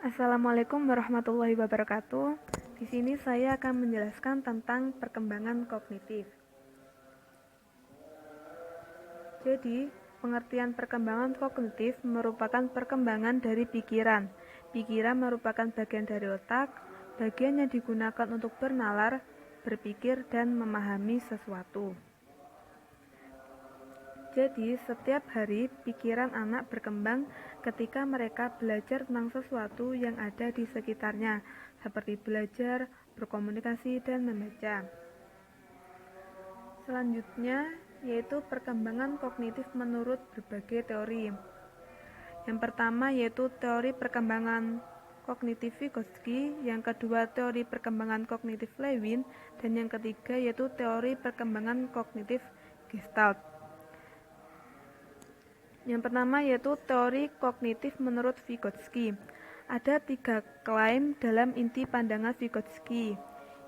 Assalamualaikum warahmatullahi wabarakatuh. Di sini saya akan menjelaskan tentang perkembangan kognitif. Jadi, pengertian perkembangan kognitif merupakan perkembangan dari pikiran. Pikiran merupakan bagian dari otak, bagian yang digunakan untuk bernalar, berpikir, dan memahami sesuatu. Jadi, setiap hari pikiran anak berkembang ketika mereka belajar tentang sesuatu yang ada di sekitarnya, seperti belajar, berkomunikasi, dan membaca. Selanjutnya, yaitu perkembangan kognitif menurut berbagai teori. Yang pertama yaitu teori perkembangan kognitif Vygotsky, yang kedua teori perkembangan kognitif Lewin, dan yang ketiga yaitu teori perkembangan kognitif Gestalt. Yang pertama yaitu teori kognitif menurut Vygotsky. Ada 3 klaim dalam inti pandangan Vygotsky.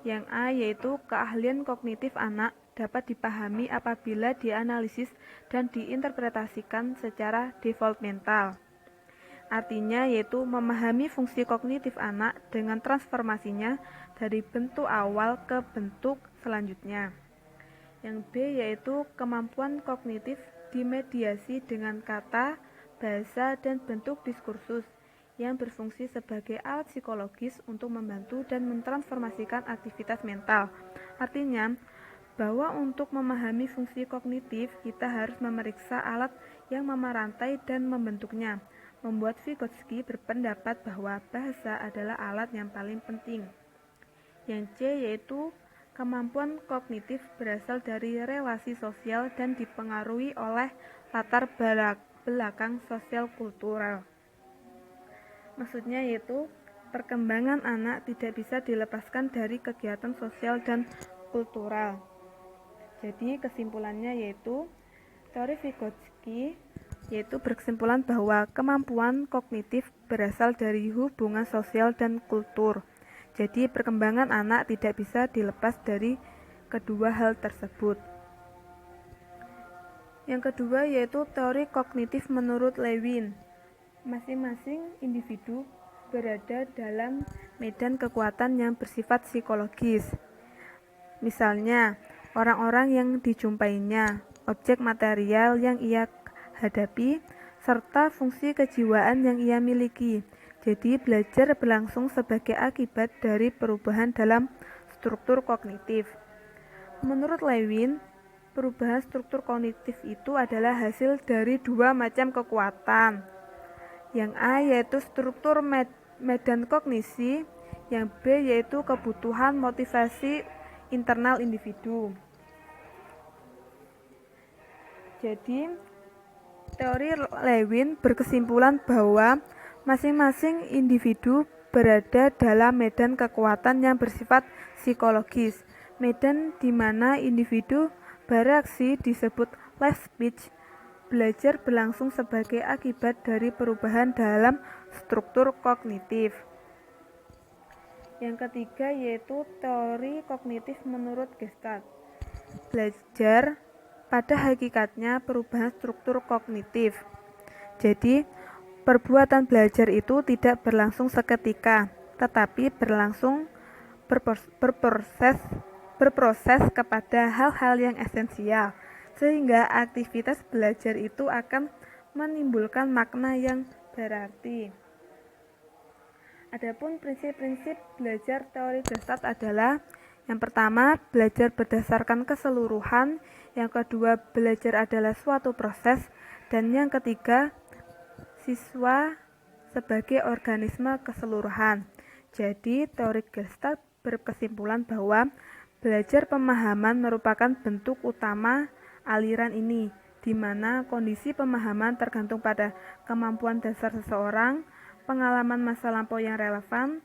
Yang A yaitu keahlian kognitif anak dapat dipahami apabila dianalisis dan diinterpretasikan secara developmental. Artinya yaitu memahami fungsi kognitif anak dengan transformasinya dari bentuk awal ke bentuk selanjutnya. Yang B yaitu kemampuan kognitif dimediasi dengan kata, bahasa, dan bentuk diskursus yang berfungsi sebagai alat psikologis untuk membantu dan mentransformasikan aktivitas mental. Artinya, bahwa untuk memahami fungsi kognitif, kita harus memeriksa alat yang memerantai dan membentuknya. Membuat Vygotsky berpendapat bahwa bahasa adalah alat yang paling penting. Yang C yaitu kemampuan kognitif berasal dari relasi sosial dan dipengaruhi oleh latar belakang sosial kultural. Maksudnya yaitu perkembangan anak tidak bisa dilepaskan dari kegiatan sosial dan kultural. Jadi kesimpulannya yaitu teori Vygotsky yaitu berkesimpulan bahwa kemampuan kognitif berasal dari hubungan sosial dan kultur. Jadi perkembangan anak tidak bisa dilepas dari kedua hal tersebut. Yang kedua yaitu teori kognitif menurut Lewin. Masing-masing individu berada dalam medan kekuatan yang bersifat psikologis. Misalnya, orang-orang yang dijumpainya, objek material yang ia hadapi, serta fungsi kejiwaan yang ia miliki. Jadi, belajar berlangsung sebagai akibat dari perubahan dalam struktur kognitif. Menurut Lewin, perubahan struktur kognitif itu adalah hasil dari 2 macam kekuatan. Yang A yaitu struktur medan kognisi, yang B yaitu kebutuhan motivasi internal individu. Jadi, teori Lewin berkesimpulan bahwa masing-masing individu berada dalam medan kekuatan yang bersifat psikologis. Medan di mana individu bereaksi disebut life speech. Belajar berlangsung sebagai akibat dari perubahan dalam struktur kognitif. Yang ketiga yaitu teori kognitif menurut Gestalt. Belajar pada hakikatnya perubahan struktur kognitif. Jadi, perbuatan belajar itu tidak berlangsung seketika, tetapi berproses kepada hal-hal yang esensial, sehingga aktivitas belajar itu akan menimbulkan makna yang berarti. Adapun prinsip-prinsip belajar teori Gestalt adalah yang pertama, belajar berdasarkan keseluruhan, yang kedua, belajar adalah suatu proses, dan yang ketiga, siswa sebagai organisme keseluruhan. Jadi, teori Gestalt berkesimpulan bahwa belajar pemahaman merupakan bentuk utama aliran ini, di mana kondisi pemahaman tergantung pada kemampuan dasar seseorang, pengalaman masa lampau yang relevan,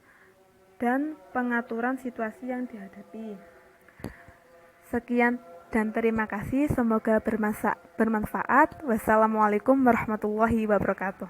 dan pengaturan situasi yang dihadapi. Sekian dan terima kasih, semoga bermanfaat. Wassalamualaikum warahmatullahi wabarakatuh.